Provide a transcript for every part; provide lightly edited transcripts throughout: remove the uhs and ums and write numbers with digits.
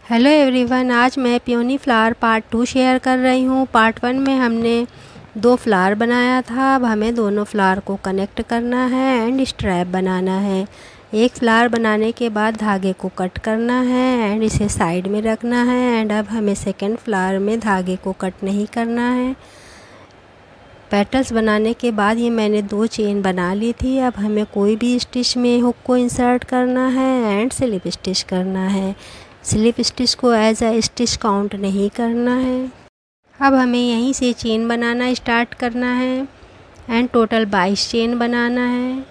Hello everyone, आज मैं peony flower part 2 share कर रही हूँ। पार्ट 1 में हमने 2 फ्लावर बनाया था। अब हमें दोनों फ्लावर को कनेक्ट करना है एंड स्ट्रैप बनाना है। एक फ्लावर बनाने के बाद धागे को कट करना है एंड इसे साइड में रखना है। एंड अब हमें सेकंड फ्लावर में धागे को कट नहीं करना है। पेटल्स बनाने के बाद ये मैंने 2 चेन बना ली थी। अब हमें कोई भी स्टिच में हुक को इंसर्ट करना है एंड स्लिप स्टिच करना है। स्लिप स्टिच को एज अ स्टिच काउंट नहीं करना है। अब हमें यहीं से चेन बनाना स्टार्ट करना है एंड टोटल 22 चेन बनाना है।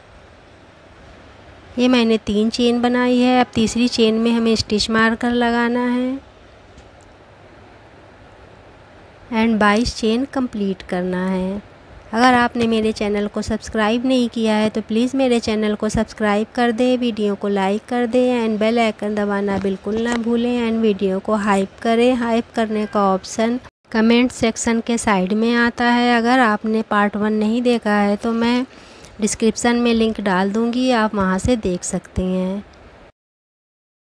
ये मैंने 3 चेन बनाई है। अब तीसरी चेन में हमें स्टिच मार्कर लगाना है एंड 22 चेन कंप्लीट करना है। अगर आपने मेरे चैनल को सब्सक्राइब नहीं किया है तो प्लीज़ मेरे चैनल को सब्सक्राइब कर दें, वीडियो को लाइक कर दें एंड बेल आइकन दबाना बिल्कुल ना भूलें एंड वीडियो को हाइप करें। हाइप करने का ऑप्शन कमेंट सेक्शन के साइड में आता है। अगर आपने पार्ट 1 नहीं देखा है तो मैं डिस्क्रिप्शन में लिंक डाल दूँगी, आप वहाँ से देख सकते हैं।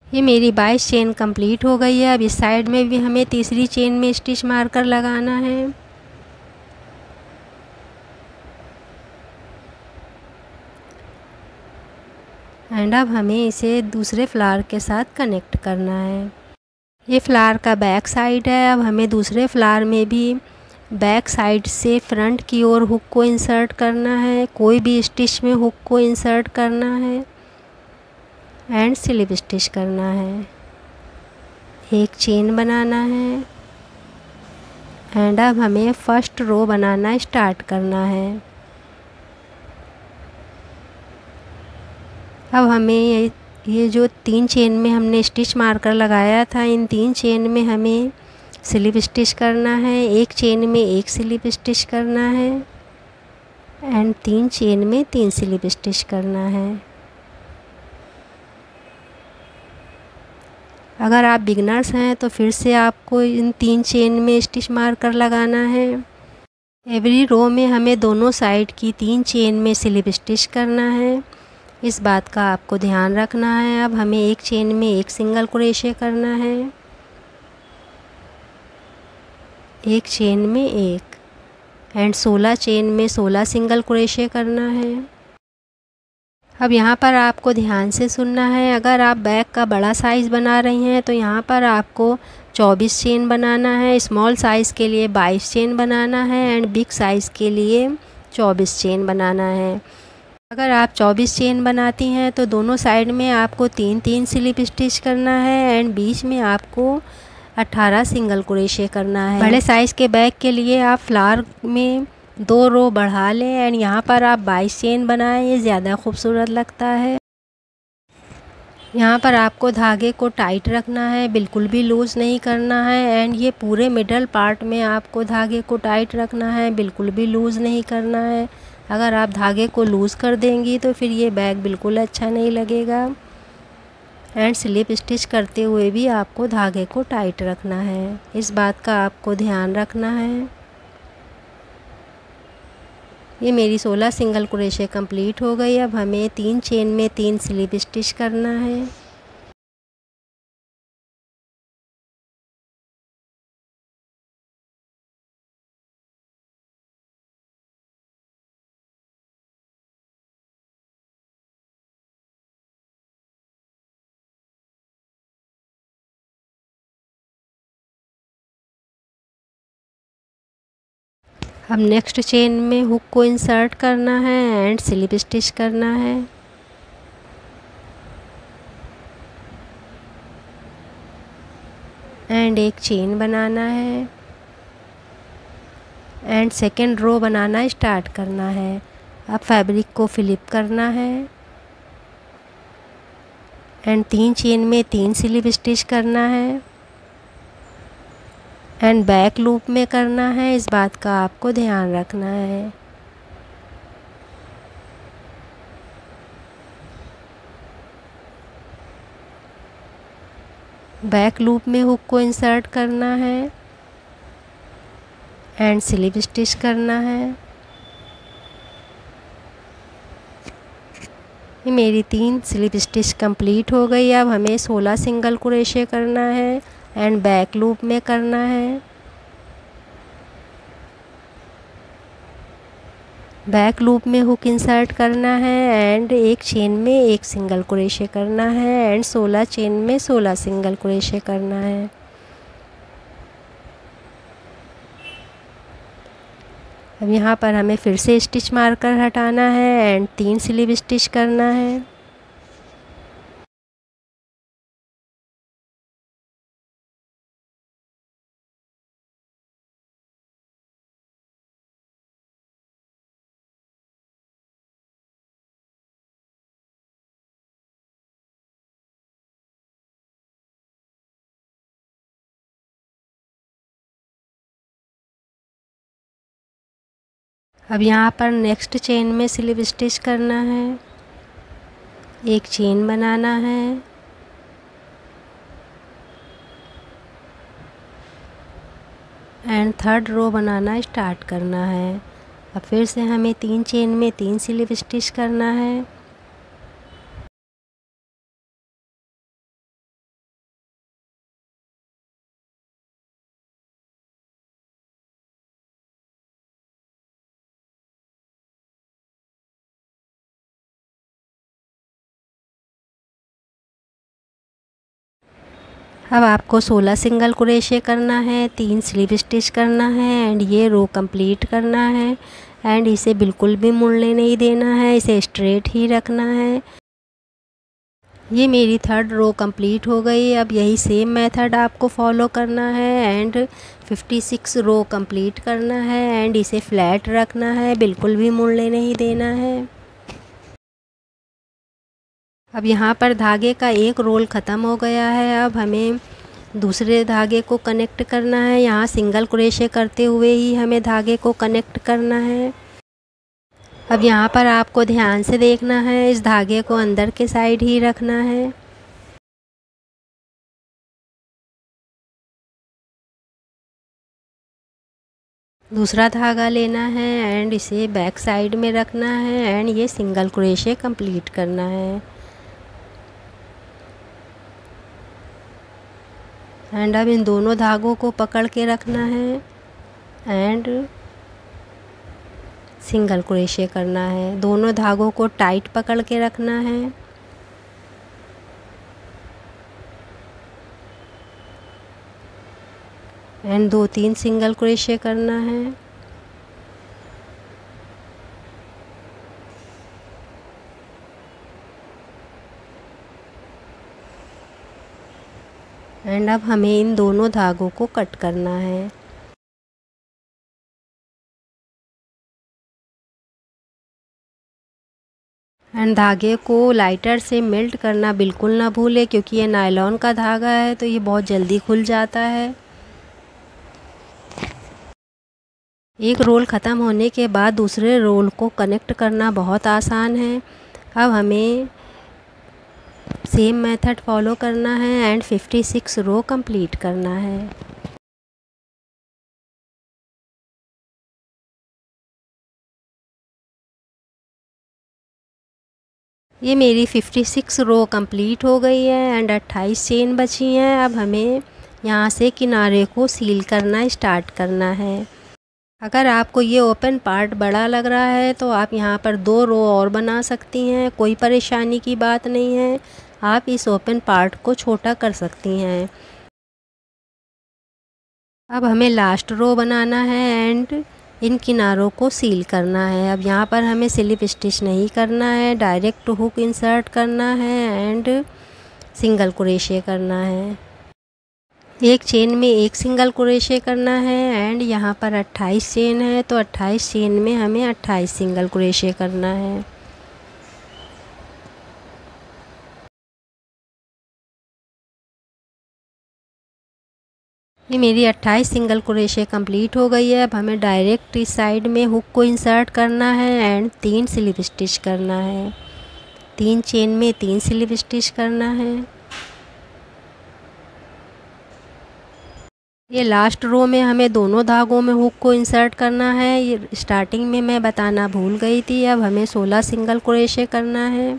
ये मेरी 22 चेन कंप्लीट हो गई है। अब इस साइड में भी हमें तीसरी चेन में स्टिच मार्कर लगाना है एंड अब हमें इसे दूसरे फ्लावर के साथ कनेक्ट करना है। ये फ्लावर का बैक साइड है। अब हमें दूसरे फ्लावर में भी बैक साइड से फ्रंट की ओर हुक को इंसर्ट करना है। कोई भी स्टिच में हुक को इंसर्ट करना है एंड स्लिप स्टिच करना है। एक चेन बनाना है एंड अब हमें फर्स्ट रो बनाना स्टार्ट करना है। अब हमें ये जो 3 चेन में हमने स्टिच मार्कर लगाया था, इन 3 चेन में हमें स्लिप स्टिच करना है। एक चेन में एक स्लिप स्टिच करना है एंड 3 चेन में 3 स्लिप स्टिच करना है। अगर आप बिगनर्स हैं तो फिर से आपको इन 3 चेन में स्टिच मार्कर लगाना है। एवरी रो में हमें दोनों साइड की 3 चेन में स्लिप स्टिच करना है। इस बात का आपको ध्यान रखना है। अब हमें एक चेन में एक सिंगल क्रोशे करना है, एक चेन में एक एंड 16 चेन में 16 सिंगल क्रोशे करना है। अब यहाँ पर आपको ध्यान से सुनना है। अगर आप बैक का बड़ा साइज़ बना रही हैं तो यहाँ पर आपको 24 चेन बनाना है। स्मॉल साइज़ के लिए 22 चेन बनाना है एंड बिग साइज़ के लिए 24 चेन बनाना है। अगर आप 24 चेन बनाती हैं तो दोनों साइड में आपको 3-3 स्लिप स्टिच करना है एंड बीच में आपको 18 सिंगल क्रोशे करना है। बड़े साइज़ के बैग के लिए आप फ्लावर में 2 रो बढ़ा लें एंड यहाँ पर आप 22 चेन बनाएं, ये ज़्यादा खूबसूरत लगता है। यहाँ पर आपको धागे को टाइट रखना है, बिल्कुल भी लूज़ नहीं करना है एंड ये पूरे मिडल पार्ट में आपको धागे को टाइट रखना है, बिल्कुल भी लूज़ नहीं करना है। अगर आप धागे को लूज़ कर देंगी तो फिर ये बैग बिल्कुल अच्छा नहीं लगेगा एंड स्लिप स्टिच करते हुए भी आपको धागे को टाइट रखना है। इस बात का आपको ध्यान रखना है। ये मेरी 16 सिंगल क्रोशे कंप्लीट हो गई। अब हमें 3 चेन में 3 स्लिप स्टिच करना है। अब नेक्स्ट चेन में हुक को इंसर्ट करना है एंड स्लिप स्टिच करना है। एंड एक चेन बनाना है एंड सेकेंड रो बनाना स्टार्ट करना है। अब फैब्रिक को फ्लिप करना है एंड 3 चेन में 3 स्लिप स्टिच करना है एंड बैक लूप में करना है। इस बात का आपको ध्यान रखना है। बैक लूप में हुक को इंसर्ट करना है एंड स्लिप स्टिच करना है ये मेरी 3 स्लिप स्टिच कंप्लीट हो गई। अब हमें 16 सिंगल क्रोशे करना है एंड बैक लूप में करना है। बैक लूप में हुक इंसर्ट करना है एंड एक चेन में एक सिंगल क्रोशे करना है एंड 16 चेन में 16 सिंगल क्रोशे करना है। अब यहाँ पर हमें फिर से स्टिच मार्कर हटाना है एंड 3 स्लिप स्टिच करना है। अब यहाँ पर नेक्स्ट चेन में स्लिप स्टिच करना है, एक चेन बनाना है एंड थर्ड रो बनाना स्टार्ट करना है। अब फिर से हमें 3 चेन में 3 स्लिप स्टिच करना है। अब आपको 16 सिंगल क्रोशे करना है, 3 स्लिप स्टिच करना है एंड ये रो कंप्लीट करना है एंड इसे बिल्कुल भी मुड़ने नहीं देना है, इसे स्ट्रेट ही रखना है। ये मेरी थर्ड रो कंप्लीट हो गई। अब यही सेम मेथड आपको फॉलो करना है एंड 56 रो कंप्लीट करना है एंड इसे फ्लैट रखना है, बिल्कुल भी मुड़ने नहीं देना है। अब यहाँ पर धागे का एक रोल ख़त्म हो गया है। अब हमें दूसरे धागे को कनेक्ट करना है। यहाँ सिंगल क्रोशे करते हुए ही हमें धागे को कनेक्ट करना है। अब यहाँ पर आपको ध्यान से देखना है, इस धागे को अंदर के साइड ही रखना है। दूसरा धागा लेना है एंड इसे बैक साइड में रखना है एंड ये सिंगल क्रोशे कंप्लीट करना है। एंड अब इन दोनों धागों को पकड़ के रखना है एंड सिंगल क्रोशे करना है। दोनों धागों को टाइट पकड़ के रखना है एंड 2-3 सिंगल क्रोशे करना है। एंड अब हमें इन दोनों धागों को कट करना है। एंड धागे को लाइटर से मेल्ट करना बिल्कुल ना भूलें, क्योंकि ये नायलॉन का धागा है तो ये बहुत जल्दी खुल जाता है। एक रोल ख़त्म होने के बाद दूसरे रोल को कनेक्ट करना बहुत आसान है। अब हमें सेम मेथड फॉलो करना है एंड 56 रो कंप्लीट करना है। ये मेरी 56 रो कंप्लीट हो गई है एंड 28 चेन बची हैं। अब हमें यहाँ से किनारे को सील करना स्टार्ट करना है। अगर आपको ये ओपन पार्ट बड़ा लग रहा है तो आप यहाँ पर 2 रो और बना सकती हैं, कोई परेशानी की बात नहीं है। आप इस ओपन पार्ट को छोटा कर सकती हैं। अब हमें लास्ट रो बनाना है एंड इन किनारों को सील करना है। अब यहाँ पर हमें स्लिप स्टिच नहीं करना है, डायरेक्ट हुक इंसर्ट करना है एंड सिंगल क्रोशे करना है। एक चेन में एक सिंगल क्रोशे करना है एंड यहाँ पर 28 चेन है तो 28 चेन में हमें 28 सिंगल क्रोशे करना है। ये मेरी 28 सिंगल क्रोशे कंप्लीट हो गई है। अब हमें डायरेक्ट इस साइड में हुक को इंसर्ट करना है एंड 3 स्लिप स्टिच करना है। 3 चेन में 3 स्लिप स्टिच करना है। ये लास्ट रो में हमें दोनों धागों में हुक को इंसर्ट करना है। ये स्टार्टिंग में मैं बताना भूल गई थी। अब हमें 16 सिंगल क्रोशे करना है।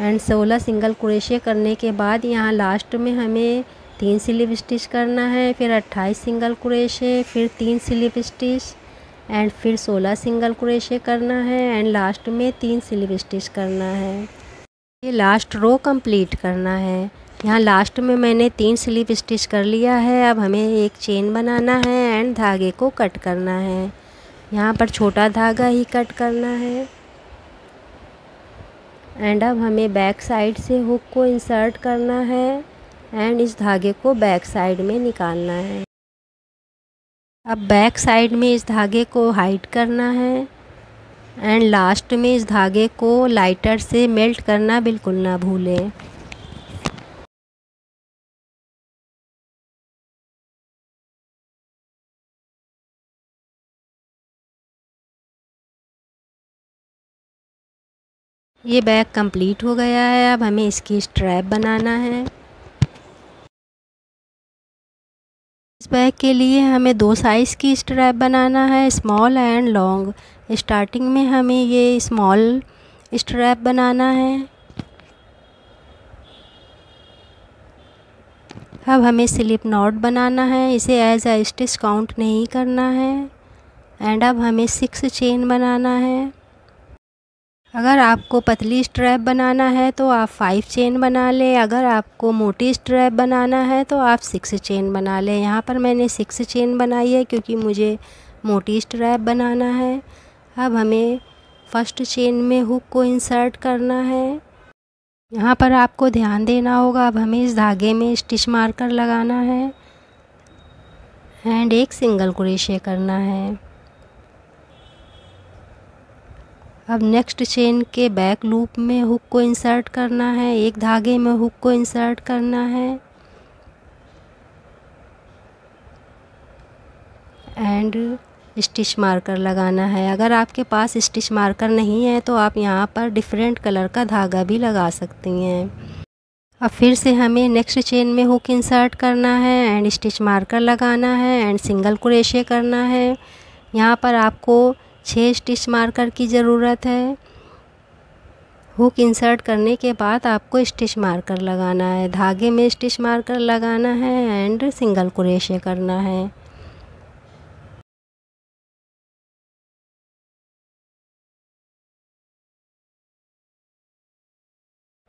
एंड 16 सिंगल क्रोशे करने के बाद यहाँ लास्ट में हमें 3 स्लिप स्टिच करना है, फिर 28 सिंगल क्रोशे, फिर 3 स्लिप स्टिच एंड फिर 16 सिंगल क्रोशे करना है एंड लास्ट में 3 स्लिप स्टिच करना है। ये लास्ट रो कंप्लीट करना है। यहाँ लास्ट में मैंने 3 स्लिप स्टिच कर लिया है। अब हमें एक चेन बनाना है एंड धागे को कट करना है। यहाँ पर छोटा धागा ही कट करना है एंड अब हमें बैक साइड से हुक को इंसर्ट करना है एंड इस धागे को बैक साइड में निकालना है। अब बैक साइड में इस धागे को हाइड करना है एंड लास्ट में इस धागे को लाइटर से मेल्ट करना बिल्कुल ना भूलें। ये बैग कंप्लीट हो गया है। अब हमें इसकी स्ट्रैप बनाना है। इस बैग के लिए हमें 2 साइज़ की स्ट्रैप बनाना है, स्मॉल एंड लॉन्ग। स्टार्टिंग में हमें ये स्मॉल स्ट्रैप बनाना है। अब हमें स्लिप नॉट बनाना है, इसे एज अ स्टिच काउंट नहीं करना है एंड अब हमें 6 चेन बनाना है। अगर आपको पतली स्ट्रैप बनाना है तो आप 5 चेन बना लें, अगर आपको मोटी स्ट्रैप बनाना है तो आप 6 चेन बना लें। यहाँ पर मैंने 6 चेन बनाई है क्योंकि मुझे मोटी स्ट्रैप बनाना है। अब हमें फर्स्ट चेन में हुक को इंसर्ट करना है। यहाँ पर आपको ध्यान देना होगा। अब हमें इस धागे में स्टिच मार्कर लगाना है एंड एक सिंगल क्रोशे करना है। अब नेक्स्ट चेन के बैक लूप में हुक को इंसर्ट करना है, एक धागे में हुक को इंसर्ट करना है एंड स्टिच मार्कर लगाना है। अगर आपके पास स्टिच मार्कर नहीं है तो आप यहाँ पर डिफरेंट कलर का धागा भी लगा सकती हैं। अब फिर से हमें नेक्स्ट चेन में हुक इंसर्ट करना है एंड स्टिच मार्कर लगाना है एंड सिंगल क्रोशे करना है। यहाँ पर आपको 6 स्टिच मार्कर की ज़रूरत है। हुक इंसर्ट करने के बाद आपको स्टिच मार्कर लगाना है, धागे में स्टिच मार्कर लगाना है एंड सिंगल क्रोशे करना है।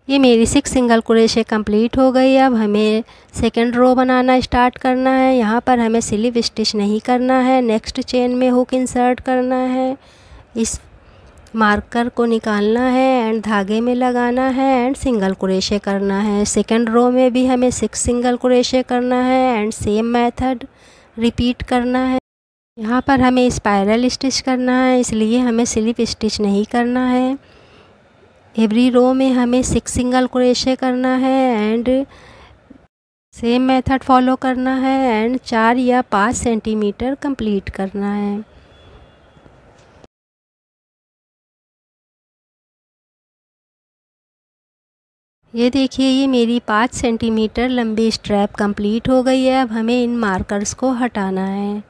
ये मेरी 6 सिंगल क्रोशे कंप्लीट हो गई। अब हमें सेकंड रो बनाना स्टार्ट करना है। यहाँ पर हमें स्लिप स्टिच नहीं करना है, नेक्स्ट चेन में हुक इंसर्ट करना है, इस मार्कर को निकालना है एंड धागे में लगाना है एंड सिंगल क्रोशे करना है। सेकंड रो में भी हमें 6 सिंगल क्रोशे करना है एंड सेम मेथड रिपीट करना है। यहाँ पर हमें स्पाइरल स्टिच करना है, इसलिए हमें स्लिप स्टिच नहीं करना है। एवरी रो में हमें 6 सिंगल क्रोशे करना है एंड सेम मेथड फॉलो करना है एंड 4 या 5 सेंटीमीटर कंप्लीट करना है। ये देखिए, ये मेरी 5 सेंटीमीटर लंबी स्ट्रैप कंप्लीट हो गई है। अब हमें इन मार्कर्स को हटाना है।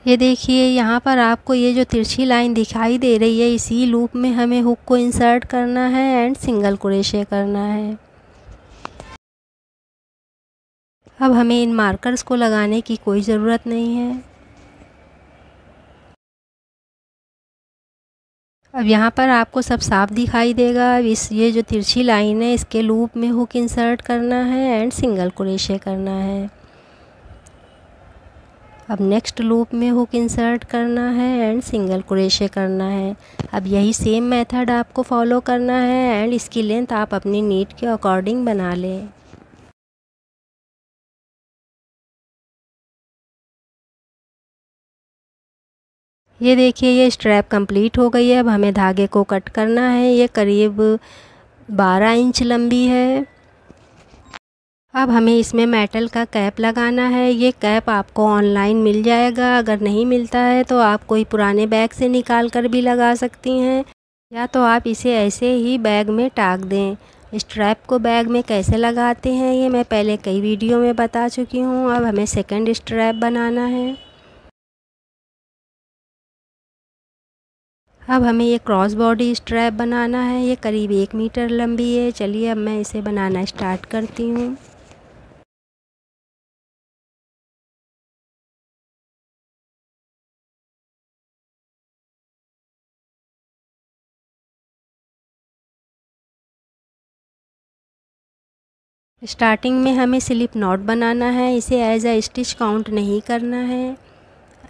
ये देखिए, यहाँ पर आपको ये जो तिरछी लाइन दिखाई दे रही है, इसी लूप में हमें हुक को इंसर्ट करना है एंड सिंगल क्रोशे करना है। अब हमें इन मार्कर्स को लगाने की कोई ज़रूरत नहीं है। अब यहाँ पर आपको सब साफ दिखाई देगा। अब ये जो तिरछी लाइन है, इसके लूप में हुक इंसर्ट करना है एंड सिंगल क्रोशे करना है। अब नेक्स्ट लूप में हुक इंसर्ट करना है एंड सिंगल क्रोशे करना है। अब यही सेम मेथड आपको फॉलो करना है एंड इसकी लेंथ आप अपनी नीड के अकॉर्डिंग बना लें। ये देखिए, ये स्ट्रैप कंप्लीट हो गई है। अब हमें धागे को कट करना है। ये करीब 12 इंच लंबी है। अब हमें इसमें मेटल का कैप लगाना है। ये कैप आपको ऑनलाइन मिल जाएगा, अगर नहीं मिलता है तो आप कोई पुराने बैग से निकाल कर भी लगा सकती हैं, या तो आप इसे ऐसे ही बैग में टाक दें। स्ट्रैप को बैग में कैसे लगाते हैं ये मैं पहले कई वीडियो में बता चुकी हूँ। अब हमें सेकंड स्ट्रैप बनाना है। अब हमें ये क्रॉस बॉडी स्ट्रैप बनाना है। ये करीब 1 मीटर लंबी है। चलिए अब मैं इसे बनाना स्टार्ट करती हूँ। स्टार्टिंग में हमें स्लिप नॉट बनाना है। इसे एज अ स्टिच काउंट नहीं करना है।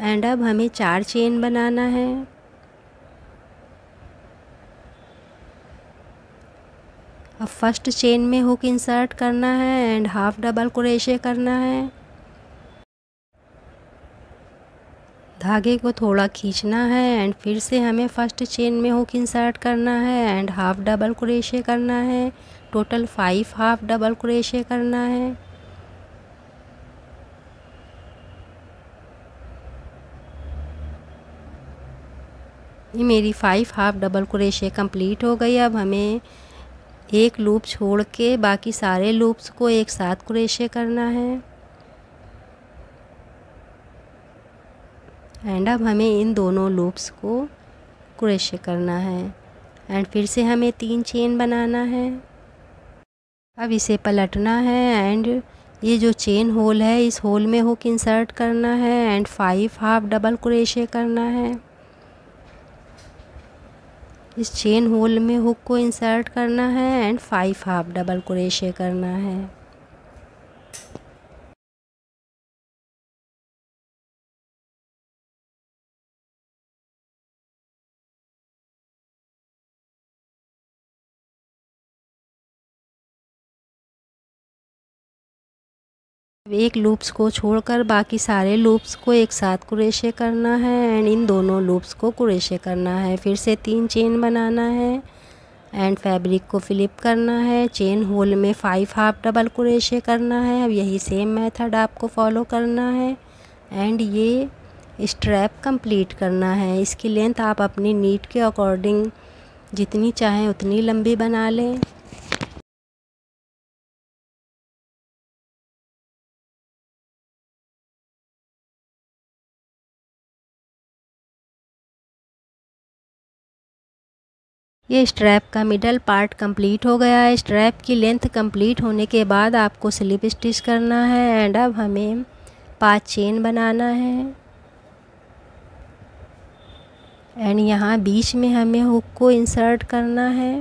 एंड अब हमें 4 चेन बनाना है। अब फर्स्ट चेन में हुक इंसर्ट करना है एंड हाफ डबल क्रोशे करना है। धागे को थोड़ा खींचना है एंड फिर से हमें फर्स्ट चेन में हुक इंसर्ट करना है एंड हाफ डबल क्रोशे करना है। टोटल 5 हाफ डबल क्रोशे करना है। ये मेरी 5 हाफ डबल क्रोशे कंप्लीट हो गई। अब हमें एक लूप छोड़ के बाकी सारे लूप्स को एक साथ क्रोशे करना है। एंड अब हमें इन दोनों लूप्स को क्रोशे करना है एंड फिर से हमें 3 चेन बनाना है। अब इसे पलटना है एंड ये जो चेन होल है इस होल में हुक इंसर्ट करना है एंड 5 हाफ डबल क्रोशे करना है। इस चेन होल में हुक को इंसर्ट करना है एंड 5 हाफ डबल क्रोशे करना है। एक लूप्स को छोड़कर बाकी सारे लूप्स को एक साथ क्रोशे करना है एंड इन दोनों लूप्स को क्रोशे करना है। फिर से 3 चेन बनाना है एंड फैब्रिक को फ्लिप करना है। चेन होल में 5 हाफ डबल क्रोशे करना है। अब यही सेम मेथड आपको फॉलो करना है एंड ये स्ट्रैप कंप्लीट करना है। इसकी लेंथ आप अपनी नीड के अकॉर्डिंग जितनी चाहें उतनी लंबी बना लें। ये स्ट्रैप का मिडल पार्ट कंप्लीट हो गया है। स्ट्रैप की लेंथ कंप्लीट होने के बाद आपको स्लिप स्टिच करना है एंड अब हमें 5 चेन बनाना है एंड यहाँ बीच में हमें हुक को इंसर्ट करना है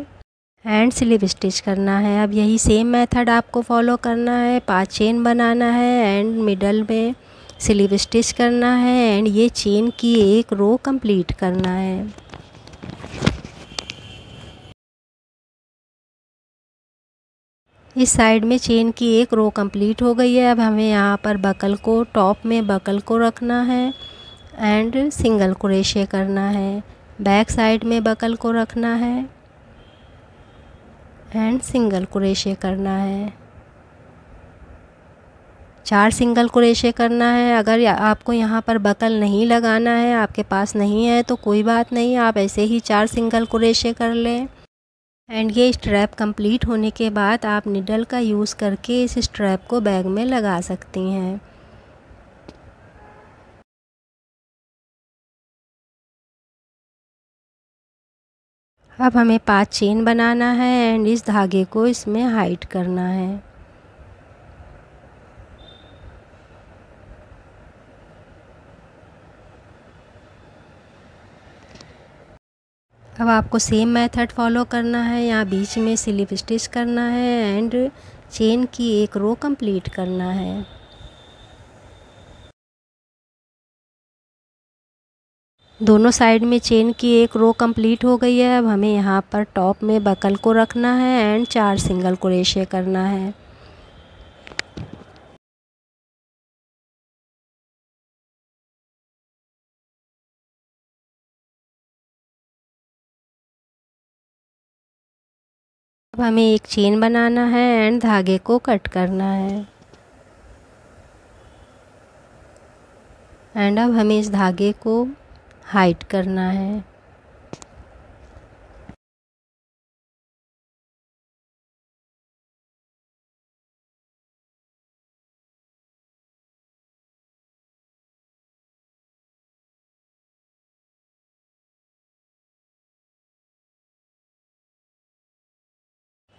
एंड स्लिप स्टिच करना है। अब यही सेम मेथड आपको फॉलो करना है। 5 चेन बनाना है एंड मिडल में स्लिप स्टिच करना है एंड ये चेन की एक रो कंप्लीट करना है। इस साइड में चेन की एक रो कंप्लीट हो गई है। अब हमें यहाँ पर बकल को टॉप में बकल को रखना है एंड सिंगल क्रोशे करना है। बैक साइड में बकल को रखना है एंड सिंगल क्रोशे करना है। 4 सिंगल क्रोशे करना है। अगर आपको यहाँ पर बकल नहीं लगाना है, आपके पास नहीं है, तो कोई बात नहीं, आप ऐसे ही 4 सिंगल क्रोशे कर लें। एंड ये स्ट्रैप कंप्लीट होने के बाद आप निडल का यूज़ करके इस स्ट्रैप को बैग में लगा सकती हैं। अब हमें 5 चेन बनाना है एंड इस धागे को इसमें हाइड करना है। अब आपको सेम मेथड फॉलो करना है। यहाँ बीच में स्लिप स्टिच करना है एंड चेन की एक रो कंप्लीट करना है। दोनों साइड में चेन की एक रो कंप्लीट हो गई है। अब हमें यहाँ पर टॉप में बकल को रखना है एंड 4 सिंगल क्रोशे करना है। अब हमें एक चेन बनाना है एंड धागे को कट करना है एंड अब हमें इस धागे को हाइड करना है।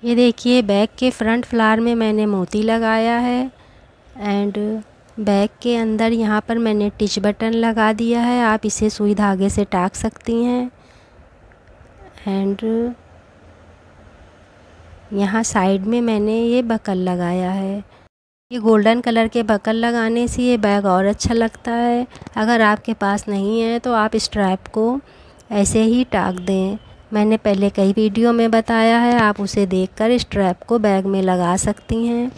ये देखिए बैग के फ्रंट फ्लावर में मैंने मोती लगाया है एंड बैग के अंदर यहाँ पर मैंने टिच बटन लगा दिया है। आप इसे सुई धागे से टाक सकती हैं। एंड यहाँ साइड में मैंने ये बकल लगाया है। ये गोल्डन कलर के बकल लगाने से ये बैग और अच्छा लगता है। अगर आपके पास नहीं है तो आप स्ट्रैप को ऐसे ही टाक दें। मैंने पहले कई वीडियो में बताया है, आप उसे देखकर स्ट्रैप को बैग में लगा सकती हैं।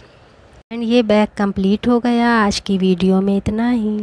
एंड ये बैग कंप्लीट हो गया। आज की वीडियो में इतना ही।